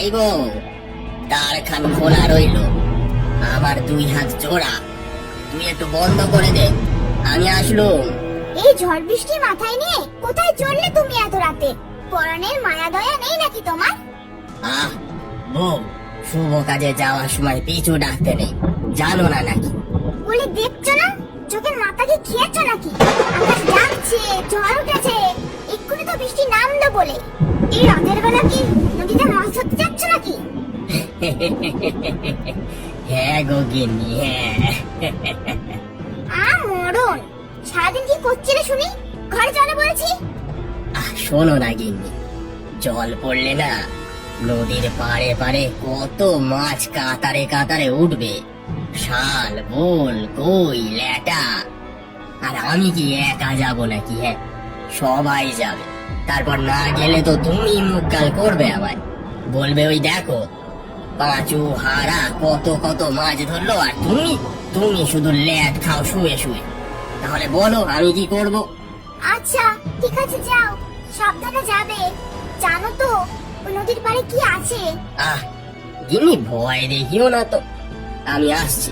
এই গো, তার খান খোলা রইলো, আমার দুই হাত জোড়া, তুই একটু বন্ধ করে দে, আমি আসলুম। এই ঝড় বৃষ্টি মাথায় নিয়ে কোথায় চললে তুমি এত রাতে? পরাণের মায়া দয়া নেই নাকি তোমার? আহ বউ, শুভ কাজে যাওয়ার সময় পিছু ডাকতে নেই, জানো না নাকি? বলে দেখছো না, চোখের মাথা কি খেয়েছো নাকি? আকাশ ডাকছে, ঝড় উঠেছে, এক্ষুনি তো বৃষ্টি নামলো বলে। এই রাতের বেলা কি নদীতে মাছ ধরতে যাচ্ছ নাকি? হ্যাঁ গো গিন্নি, হ্যাঁ। মরণ, সারাদিন কি করছিলে শুনি? ঘরে চলে বলছি। শোনো না গিন্নি, জল পড়লে না নদীর পাড়ে পাড়ে কত মাছ কাতারে কাতারে উঠবে, শাল, বোল, কই, ল্যাটা। আর আমি কি একা যাব নাকি? হ্যাঁ, সবাই যাবে। তারপর না গেলে তো তুমি মুখ কাল করবে আমায়, বলবে ওই দেখো পাঁচু হারা কত কত মাছ ধরলো, আর তুমি তুমি শুধু ল্যাট খাও শুয়ে শুয়ে। তাহলে বলো আমি কি করব? আচ্ছা ঠিক আছে, যাও, সাবধানে যাবে। জানো তো ওই নদীর পাড়ে কি আছে? আহ গিন্নি, ভয় দেখিও না তো, আমি আসছি।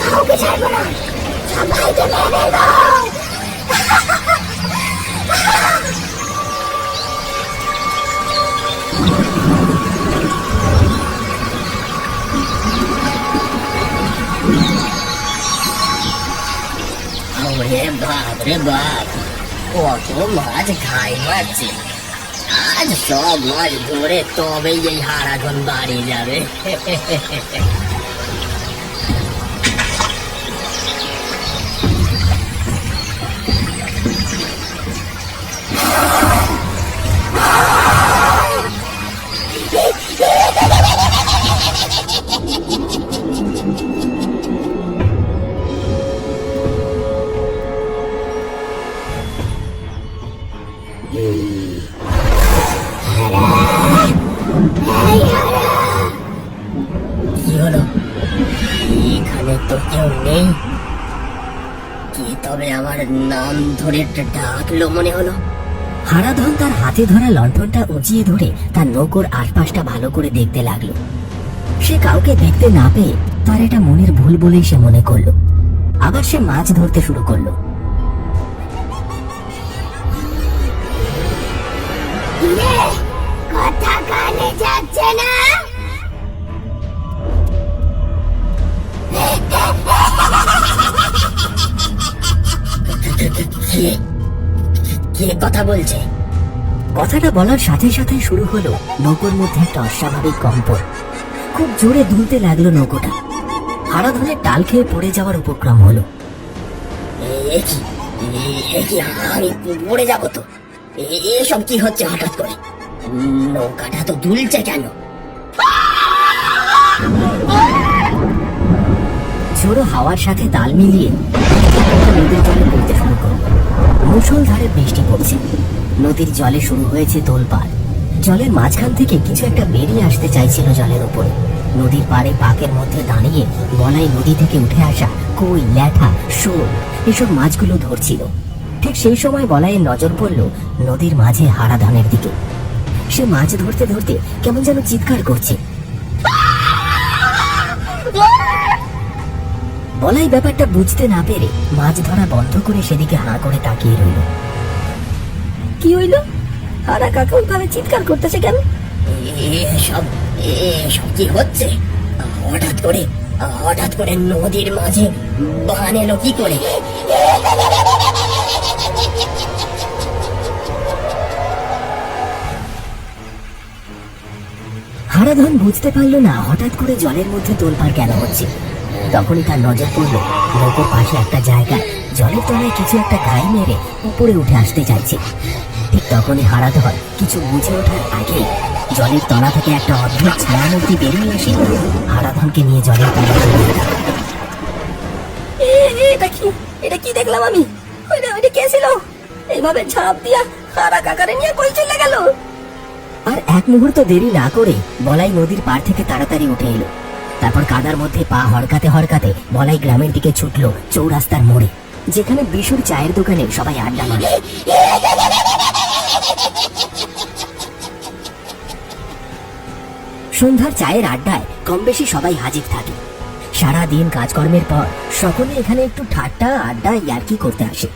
কাউকে ছাড়বো না, সবাইকে মেরে দাও। ওরে বাপ রে বাপ, কত মাছ খাই মারছে, আজ সব মাছ ধরে তবেই এই হারাধন বাড়ি যাবে। কি হলো? এখানে তো কেউ নেই, কি তবে আমার নাম ধরে ডাকলো মনে হলো? হারাধন তার হাতে ধরা লণ্ঠনটা উঁচিয়ে ধরে তার নৌকোর আশপাশটা ভালো করে দেখতে লাগলো। সে কাউকে দেখতে না পেয়ে তার এটা মনের ভুল বলেই সে মনে করলো। আবার সে মাছ ধরতে শুরু করলো। কথা কানে যাচ্ছে না? কে কথা বলছে? কথাটা বলার সাথে সাথে শুরু হলো নৌকোর মধ্যে একটা অস্বাভাবিক কম্পন। খুব জোরে দুলতে লাগলো নৌকোটা। হারাধনের ডাল খেয়ে পড়ে যাওয়ার উপক্রম হলো। আমি পড়ে যাবো তো, এসব কি হচ্ছে হঠাৎ করে? নৌকাটা তো দুলছে কেন? ঝোড়ো হাওয়ার সাথে তাল মিলিয়ে নদীর জলে পড়তে শুরু করলো। মুষলধারে বৃষ্টি পড়ছে, নদীর জলে শুরু হয়েছে তোলপাড়। জলের মাঝখান থেকে কিছু একটা বেরিয়ে আসতে চাইছিল জলের উপরে। নদীর পাড়ে পাকের মধ্যে দাঁড়িয়ে বলাই নদী থেকে উঠে আসা কই, ল্যাঠা, শোল এসব মাছগুলো ধরছিল। ঠিক সেই সময় বলাইয়ের নজর পড়ল নদীর মাঝে হারাধনের দিকে। সে মাছ ধরতে ধরতে কেমন যেন চিৎকার করছে। বলাই ব্যাপারটা বুঝতে না পেরে মাছ ধরা বন্ধ করে সেদিকে হাঁ করে তাকিয়ে রইল। কি হইল? হারা কাকা ওইভাবে চিৎকার করতেছে কেন? এসব কি হচ্ছে? হঠাৎ করে নদীর মাঝে বান এলো কি করে? হারাধন বুঝতে পারলো না হঠাৎ করে জলের মধ্যে তোলপাড় কেন হচ্ছে। তখনই তার নজর পড়ল নৌকোর পাশে একটা জায়গায় জলের তলায় কিছু একটা গায়ে মেরে উপরে উঠে আসতে চাইছে। ঠিক তখনই হারাধন কিছু বুঝে ওঠার আগেই জলের তলা থেকে একটা অদ্ভুত ছায়ামূর্তি বেরিয়ে এসে হারাধনকে নিয়ে জলের তলা চলে গেল। এটা কি দেখলাম আমি? ওইটা কে ছিল? এইভাবে ঝাঁপ দিয়া হারা কাকারে নিয়ে কই চলে গেল? আর এক মুহূর্ত দেরি না করে বলাই নদীর পাড় থেকে তাড়াতাড়ি উঠে এলো। তারপর কাদার মধ্যে পা হড়কাতে হড়কাতে বলাই গ্রামের দিকে ছুটলো চৌরাস্তার মোড়ে, যেখানে বিশুর চায়ের দোকানে সবাই আড্ডা মারে। সন্ধ্যার চায়ের আড্ডায় কম বেশি সবাই হাজির থাকে। সারা দিন কাজকর্মের পর সকলে এখানে একটু ঠাট্টা আড্ডা ইয়ার্কি করতে আসে।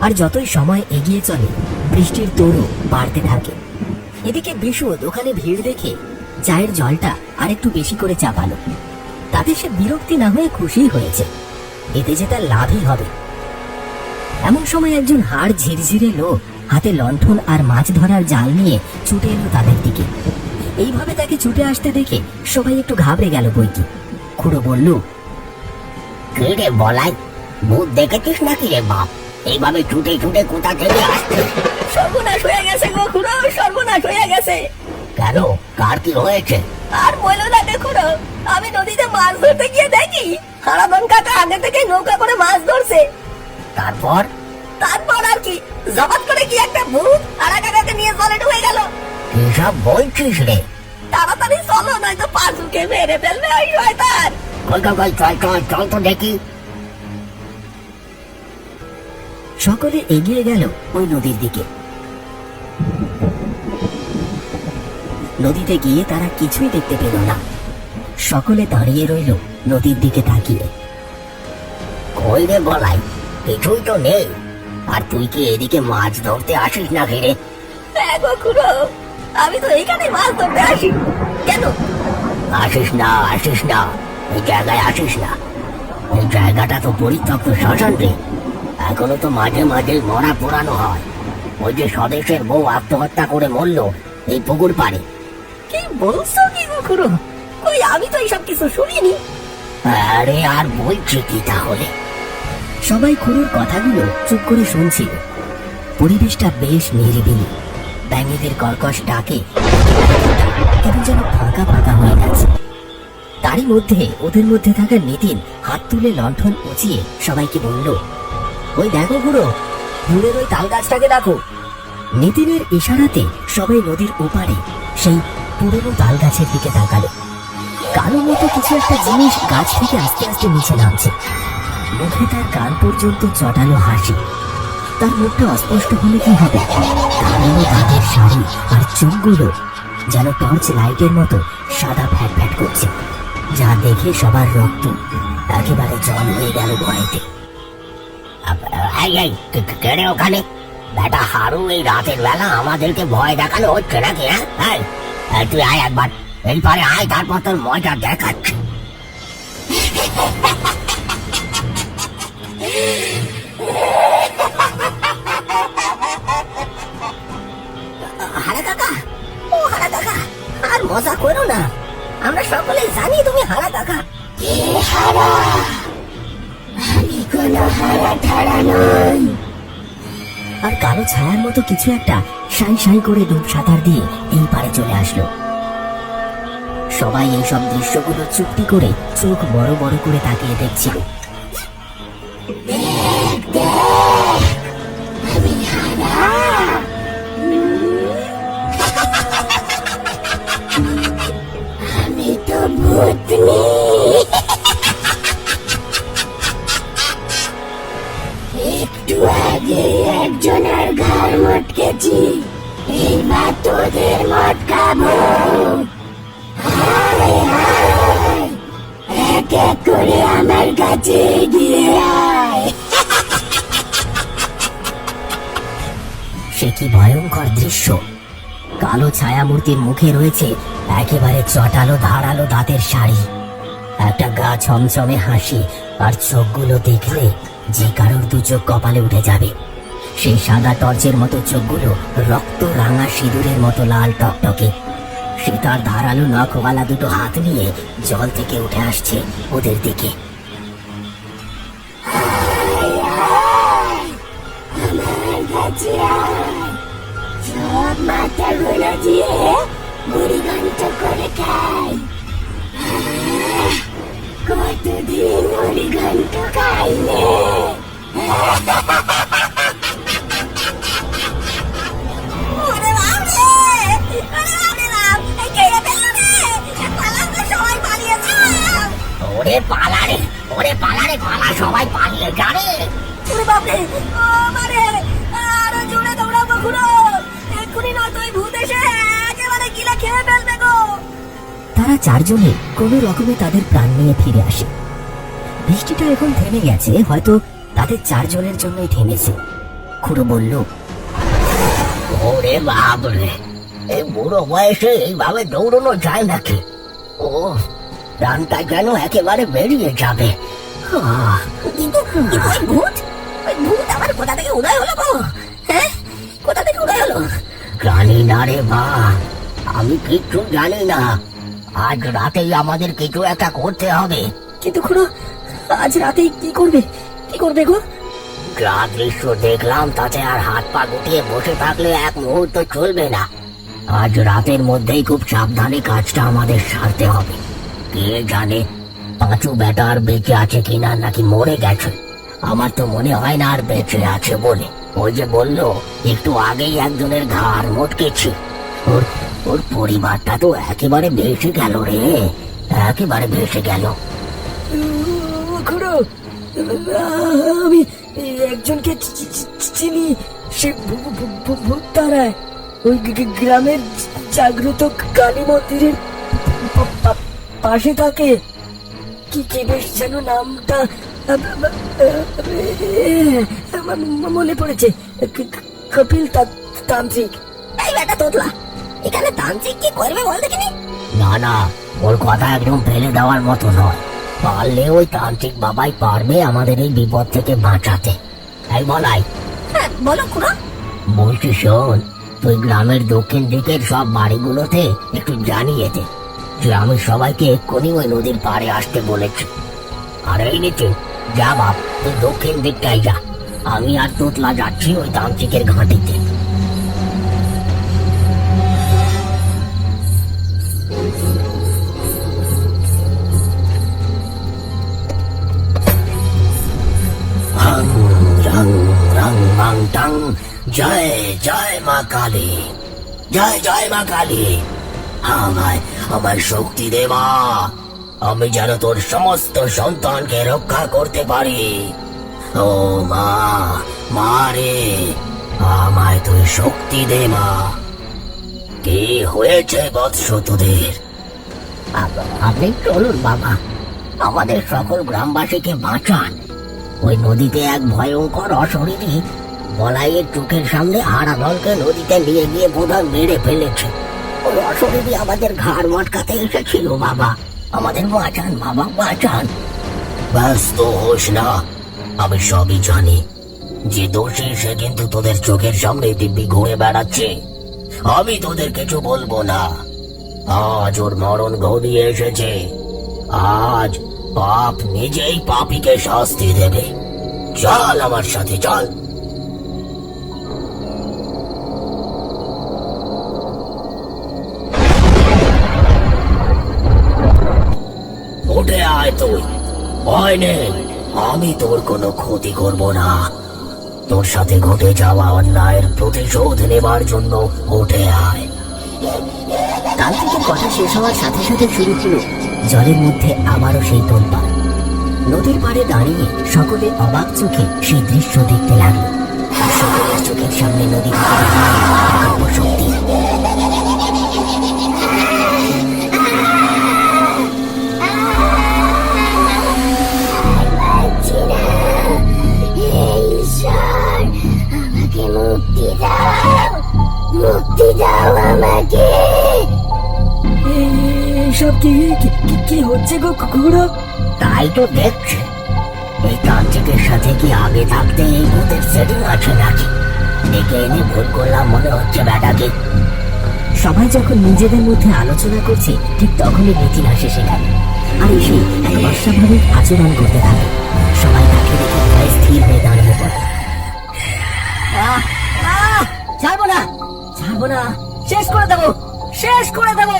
আর যতই সময় এগিয়ে চলে বৃষ্টির তোড়ও বাড়তে থাকে। এদিকে বিশু দোকানে ভিড় দেখে চায়ের জলটা আর একটু বেশি করে চাপালো। তাতে সে বিরক্তি না হয়ে খুশি হয়েছে, এতে যে তার লাভই হবে। এমন সময় একজন হাড় ঝিরঝিরে লোক হাতে লণ্ঠন আর মাছ ধরার জাল নিয়ে ছুটে এলো তাদের দিকে। এইভাবে তাকে ছুটে আসতে দেখে সবাই একটু ঘাবড়ে গেল বৈকি। খুড়ো বলল, কে রে বলাই, ভূত দেখেছিস নাকি রে বাপ? এইভাবে ছুটে ছুটে কোথা থেকে আসছে? সর্বনাশ হয়ে গেছে গো খুড়ো, সর্বনাশ হয়ে গেছে। কেন, কার কি হয়েছে? আর বলো না রে খুড়ো, আমি নদীতে মাছ ধরতে গিয়ে দেখি হারাধন কাকা আগে থেকে নৌকা করে মাছ ধরছে। তারপর? তারপর আর কি, জবাত করে কি একটা ভূত হারা কাকাকে নিয়ে জলে ডুবে গেল। এসব বলছিস রে? তাড়াতাড়ি চলো, নয়তো পাঁচুকে মেরে ফেলবে ওই শয়তান। কই কই কই, চল চল চল তো দেখি। সকলে এগিয়ে গেল ওই নদীর দিকে। নদীতে গিয়ে তারা কিছুই দেখতে পেল না। সকলে দাঁড়িয়ে রইল নদীর দিকে তাকিয়ে। কই রে বলাই, কিছুই তো নেই। আর তুই কি এদিকে মাছ ধরতে আসিস না ঘিরে? হ্যাঁ গো খুড়ো, আমি তো এখানে মাছ ধরতে আসি। কেন? আসিস না, আসিস না, এই জায়গায় আসিস না। এই জায়গাটা তো পরিত্যক্ত শ্মশান রে। এখনো তো মাঝে মাঝে মরা পোড়ানো হয়। ওই যে স্বদেশের বউ আত্মহত্যা করে মরলো এই পুকুর পাড়ে। কি বলছো কি গো খুড়ো? কই, আমি তো এইসব কিছু শুনিনি। আরে আর বলছি কি তাহলে? সবাই খুড়োর কথাগুলো চুপ করে শুনছিল। পরিবেশটা বেশ নিরিবিলি। ব্যাঙেদের কর্কশ ডাকে কেমন যেন ফাঁকা ফাঁকা হয়ে গেছে। তারই মধ্যে ওদের মধ্যে থাকা নিতিন হাত তুলে লণ্ঠন উঁচিয়ে সবাইকে বলল, ওই দেখো খুড়ো, দূরের ওই তাল গাছটাকে দেখো। নিতিনের ইশারাতে সবাই নদীর ওপারে সেই পুরনো তাল গাছের দিকে তাকালো। কালো মতো কিছু একটা জিনিস গাছ থেকে আস্তে আস্তে নিচে নামছে। মুখে তার কান পর্যন্ত চটালো হাসি। তার মুখটা অস্পষ্ট হলে কি হবে, কালো দাঁতের শাড়ি আর চোখগুলো যেন টর্চ লাইটের মতো সাদা ফ্যাট ফ্যাট করছে, যা দেখে সবার রক্ত একেবারে জল হয়ে গেল ভয়েতে। কেড়ে ওখানে বেটা হারু, এই রাতের বেলা আমাদেরকে ভয় দেখানো হচ্ছে নাকি? হ্যাঁ, তুই আয় একবার এই পারে আয়, তারপর তোর মজা দেখাচ্ছি। হারা কাকা, ও হারা কাকা, আর মজা করো না। আমরা সকলেই জানি তুমি হারা কাকা। আমি কোনো হারা ঠাড়া নই। আর কালো ছায়ার মতো কিছু একটা সাই সাই করে ডুব সাঁতার দিয়ে এই পারে চলে আসলো। সবাই এইসব দৃশ্যগুলো চুপটি করে চোখ বড় বড় করে তাকিয়ে দেখছিল। আমি তো ভূতনি। একটু আগে একজনের ঘর মটকেছি, এইবার তোদের মটকাবো। এক এক করে আমার কাছে এগিয়ে আয়। সে কি ভয়ঙ্কর দৃশ্য! কালো ছায়ামূর্তির মুখে রয়েছে একেবারে চটালো ধারালো দাঁতের শাড়ি, একটা গা ছমছমে হাসি, আর চোখগুলো দেখলে যে কারোর দু চোখ কপালে উঠে যাবে। সেই সাদা টর্চের মতো চোখগুলো রক্ত রাঙা সিঁদুরের মতো লাল টকটকে। সে তার ধারালো নখওয়ালা দুটো হাত নিয়ে জল থেকে উঠে আসছে ওদের দিকে। আমার কাছে আয়, মাথাগুলো দিয়ে মুড়ি ঘন্ট করে খাই। কতদিন মুড়ি ঘন্ট খাই নে। ওরে বাপ রে! ওরে বাপ রে বাপ! এই কে ফেললো রে? পালাও তো, সবাই পালিয়ে যাও! ওরে পালা রে, ওরে পালা রে, পালা, সবাই পালিয়ে যাবে। ওরে বাপ রে! ও মারে! আরো জোরে দৌড়াবো খুড়ো! এক্ষুনি নয়তো ওই ভূত এসে একেবারে গিলে খেয়ে ফেলবে গো! তারা চারজনে কোনো রকমে তাদের প্রাণ নিয়ে ফিরে আসে। বৃষ্টিটা এখন থেমে গেছে, হয়তো তাদের চারজনের জন্যই থেমেছে। খুড়ো বলল, ওরে বাপ রে, এই বুড়ো বয়সে এইভাবে দৌড়ানো যায় নাকি? ও, প্রাণটা যেন একেবারে বেরিয়ে যাবে। কিন্তু ওই ভূত আবার কোথা থেকে উদয় হলো গো? হ্যাঁ, কোথা থেকে উদয় হলো? জানি না রে মা, আমি কিচ্ছু জানি না। আজ রাতেই আমাদের কিছু একটা করতে হবে। কিন্তু খুড়ো, আজ রাতে কি করবে গো? যা দৃশ্য দেখলাম তাতে আর হাত পা গুটিয়ে বসে থাকলে এক মুহূর্ত চলবে না। আজ রাতের মধ্যেই খুব সাবধানে কাজটা আমাদের সারতে হবে। কে জানে পাঁচু বেটা আর বেঁচে আছে কিনা, নাকি মরে গেছে। আমার তো মনে হয় না আর বেঁচে আছে বলে। ওই যে বললো একটু আগেই একজনের ঘাড় মটকেছে। ওর পরিবারটা তো একেবারে ভেসে গেল রে, একেবারে ভেসে গেল। খুড়ো, আমি একজনকে চিনি, সে ভূত তারায় ওই গ্রামের জাগ্রত কালী মন্দিরের পাশে থাকে। কি বেশ যেন নামটা মনে পড়েছে, কপিল তান্ত্রিক। এই বেটা তোতলা, এখানে তান্ত্রিক কি করবে বল দেখিনি? না না, ওর কথা একদম ফেলে দেওয়ার মতো নয়। পারলে ওই তান্ত্রিক বাবাই পারবে আমাদের এই বিপদ থেকে বাঁচাতে। এই বলাই, হ্যাঁ বলো খুড়ো। বলছি শোন, তুই গ্রামের দক্ষিণ দিকের সব বাড়িগুলোতে একটু জানিয়ে দে যে আমি সবাইকে এক্ষুনি ওই নদীর পাড়ে আসতে বলেছি। আর এই নিচে যা বাপ, তুই দক্ষিণ দিকটাই যা, আমি আর তোতলা যাচ্ছি ওই তান্ত্রিকের ঘাঁটিতে। জয় জয় মা কালী, জয় জয় মা কালী। আমার শক্তি দে মা, আমি যেন তোর সমস্ত সন্তানকে রক্ষা করতে পারি। ও মা রে, আমায় তুই শক্তি দে মা। কি হয়েছে বৎস তোদের? আপনি চলুন বাবা, আমাদের সকল গ্রামবাসীকে বাঁচান। ওই নদীতে এক ভয়ঙ্কর অশরীরী বলাইয়ের চোখের সামনে হারাধনকে নদীতে নিয়ে গিয়ে বোধহয় মেরে ফেলেছে। ওই অশরীরী আমাদের ঘাড় মটকাতে এসেছিল বাবা, আমাদের বাঁচান বাবা, বাঁচান। ব্যস্ত হোস না, আমি সবই জানি। যে দোষী সে কিন্তু তোদের চোখের সামনে দিব্যি ঘুরে বেড়াচ্ছে। আমি তোদের কিছু বলবো না। আজ ওর মরণ ঘনিয়ে এসেছে। আজ পাপ নিজেই পাপীকে শাস্তি দেবে। চল আমার সাথে, চল। উঠে আয় তুই, ভয় নেই, আমি তোর কোনো ক্ষতি করব না। তোর সাথে ঘটে যাওয়া অন্যায়ের প্রতিশোধ নেবার জন্য উঠে আয়। তান্ত্রিকের কথা শেষ হওয়ার সাথে সাথে শুরু হলো জলের মধ্যে আবারও সেই তোলপাড়। নদীর পাড়ে দাঁড়িয়ে সকলে অবাক চোখে সেই দৃশ্য দেখতে লাগলো। আর সকলের চোখের সামনে নদী থেকে অকাব্য শক্তি। আমাকে মুক্তি দাও আমাকে। সব কি হচ্ছে গো খুড়ো? তাই তো দেখছি, এই তান্ত্রিকের সাথে কি আগে থাকতে এই ভূতের সেটিং আছে নাকি? ডেকে এনে ভুল করলাম মনে হচ্ছে ব্যাটাকে। সবাই যখন নিজেদের মধ্যে আলোচনা করছে, ঠিক তখনই নিতিন আসে সেখানে। আর এসে এক অস্বাভাবিক আচরণ করতে থাকে। সবাই তাকে দেখে ভয়ে স্থির হয়ে দাঁড়িয়ে পড়ে। ছাড়বো না, ছাড়বো ছাড়বো না, শেষ করে দেবো, শেষ করে দেবো।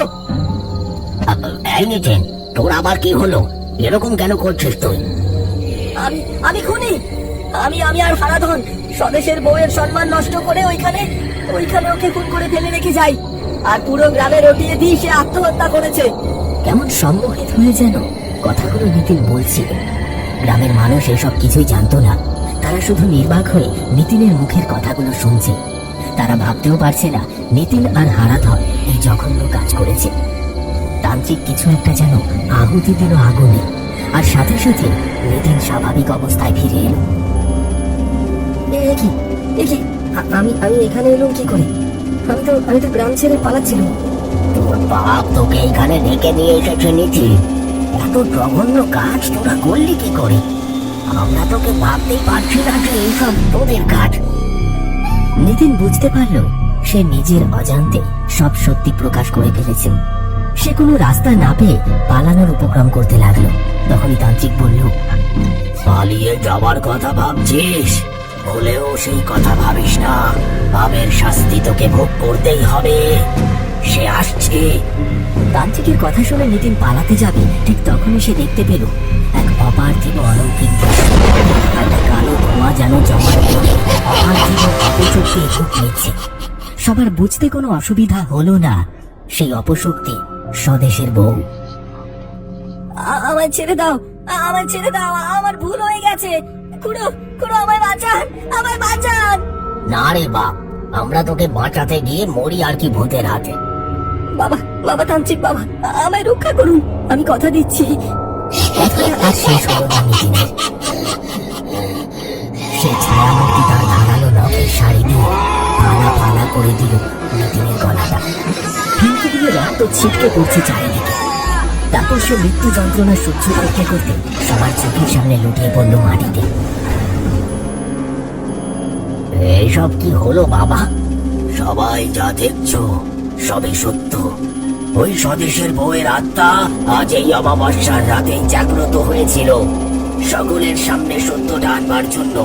এই নিতিন, তোর আবার কি হলো? এরকম কেন করছিস তুই? আমি আমি খুনি। আমি আর হারাধন স্বদেশের বউয়ের সম্মান নষ্ট করে ওইখানে ওকে খুন করে ফেলে রেখে যাই, আর পুরো গ্রামে রটিয়ে দিই সে আত্মহত্যা করেছে। কেমন সম্মোহিত হয়ে যেন কথাগুলো নিতিন বলছিল। গ্রামের মানুষ এসব কিছুই জানতো না। তারা শুধু নির্বাক হয়ে নিতিনের মুখের কথাগুলো শুনছে। তারা ভাবতেও পারছে না নিতিন আর হারাধন এই জঘন্য কাজ করেছে। তান্ত্রিক কিছু একটা যেন আহুতি দিল আগুনে, আর সাথে সাথে নিতিন স্বাভাবিক অবস্থায় ফিরে এলো। আমি এখানে এলাম কি করে? আমি তো গ্রাম ছেড়ে পালাচ্ছিলাম। তোর বাপ তোকে এখানে ডেকে নিয়ে এসেছে নিতিন। এত জঘন্য কাজ তোরা করলি কি করে? আমরা তোকে ভাবতেই পারছি না যে এইসব তোদের কাজ। নিতিন বুঝতে পারল সে নিজের অজান্তে সব সত্যি প্রকাশ করে ফেলেছে। সে কোনো রাস্তা না পেয়ে পালানোর উপক্রম করতে লাগলো। তখনই তান্ত্রিক বলল, পালিয়ে যাবার কথা ভাবছিস? বলেও সেই কথা ভাবিস না। পাপের শাস্তি তোকে ভোগ করতেই হবে। সে আসছে। তান্ত্রিকের কথা শুনে নিতিন পালাতে যাবে, ঠিক তখনই সে দেখতে পেল এক অপার্থিব অলৌকিক দৃশ্য। একটা কালো ধোঁয়া যেন জমাট করে অপার্থিব অপশক্তি রূপ নিচ্ছে। সবার বুঝতে কোনো অসুবিধা হলো না, সেই অপশক্তি স্বদেশের বউ। আমায় ছেড়ে দাও, আমায় ছেড়ে দাও, আমার ভুল হয়ে গেছে। খুড়ো খুড়ো, আমায় বাঁচান, আমায় বাঁচান। না রে বাপ, আমরা তোকে বাঁচাতে গিয়ে মরি আর কি ভূতের হাতে। বাবা তান্ত্রিক বাবা, আমায় রক্ষা করুন, আমি কথা দিচ্ছি। কথাটা আর শেষ হলো না নিতিনের। সে ছায়ামূর্তি তার ধারালো নখের শাড়ি দিয়ে ফালা ফালা করে দিল নিতিনের গলাটা। ফিনকি দিয়ে রক্ত ছিটকে পড়ছে চারিদিকে। তারপর সে মৃত্যু যন্ত্রণা সহ্য করতে করতে সবার চোখের সামনে লুটিয়ে পড়ল মাটিতে। এইসব কি হলো বাবা? সবাই যা দেখছো সবই সত্য। ওই স্বদেশের বউয়ের আত্মা আজ এই অমাবস্যার রাতেই জাগ্রত হয়েছিল। সকলের সামনে সত্যটা আনবার জন্য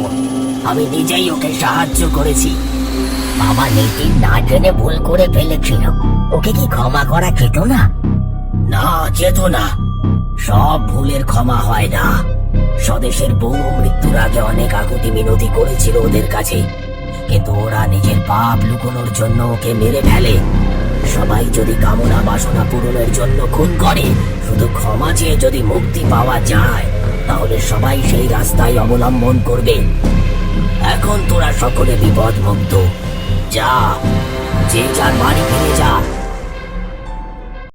আমি নিজেই ওকে সাহায্য করেছি। বাবা নিতিন না জেনে ভুল করে ফেলেছিল, ওকে কি ক্ষমা করা যেত না? না, যেত না। সব ভুলের ক্ষমা হয় না। স্বদেশের বউ মৃত্যুর আগে অনেক আকুতি মিনতি করেছিল ওদের কাছে, কিন্তু ওরা নিজের পাপ লুকোনোর জন্য ওকে মেরে ফেলে। সবাই যদি কামনা বাসনা পূরণের জন্য খুন করে, শুধু ক্ষমা চেয়ে যদি মুক্তি পাওয়া যায়, তাহলে সবাই সেই রাস্তায় অবলম্বন করবে। এখন তোরা সকলে বিপদ মুক্ত। যা, যে যার বাড়ি ফিরে যা।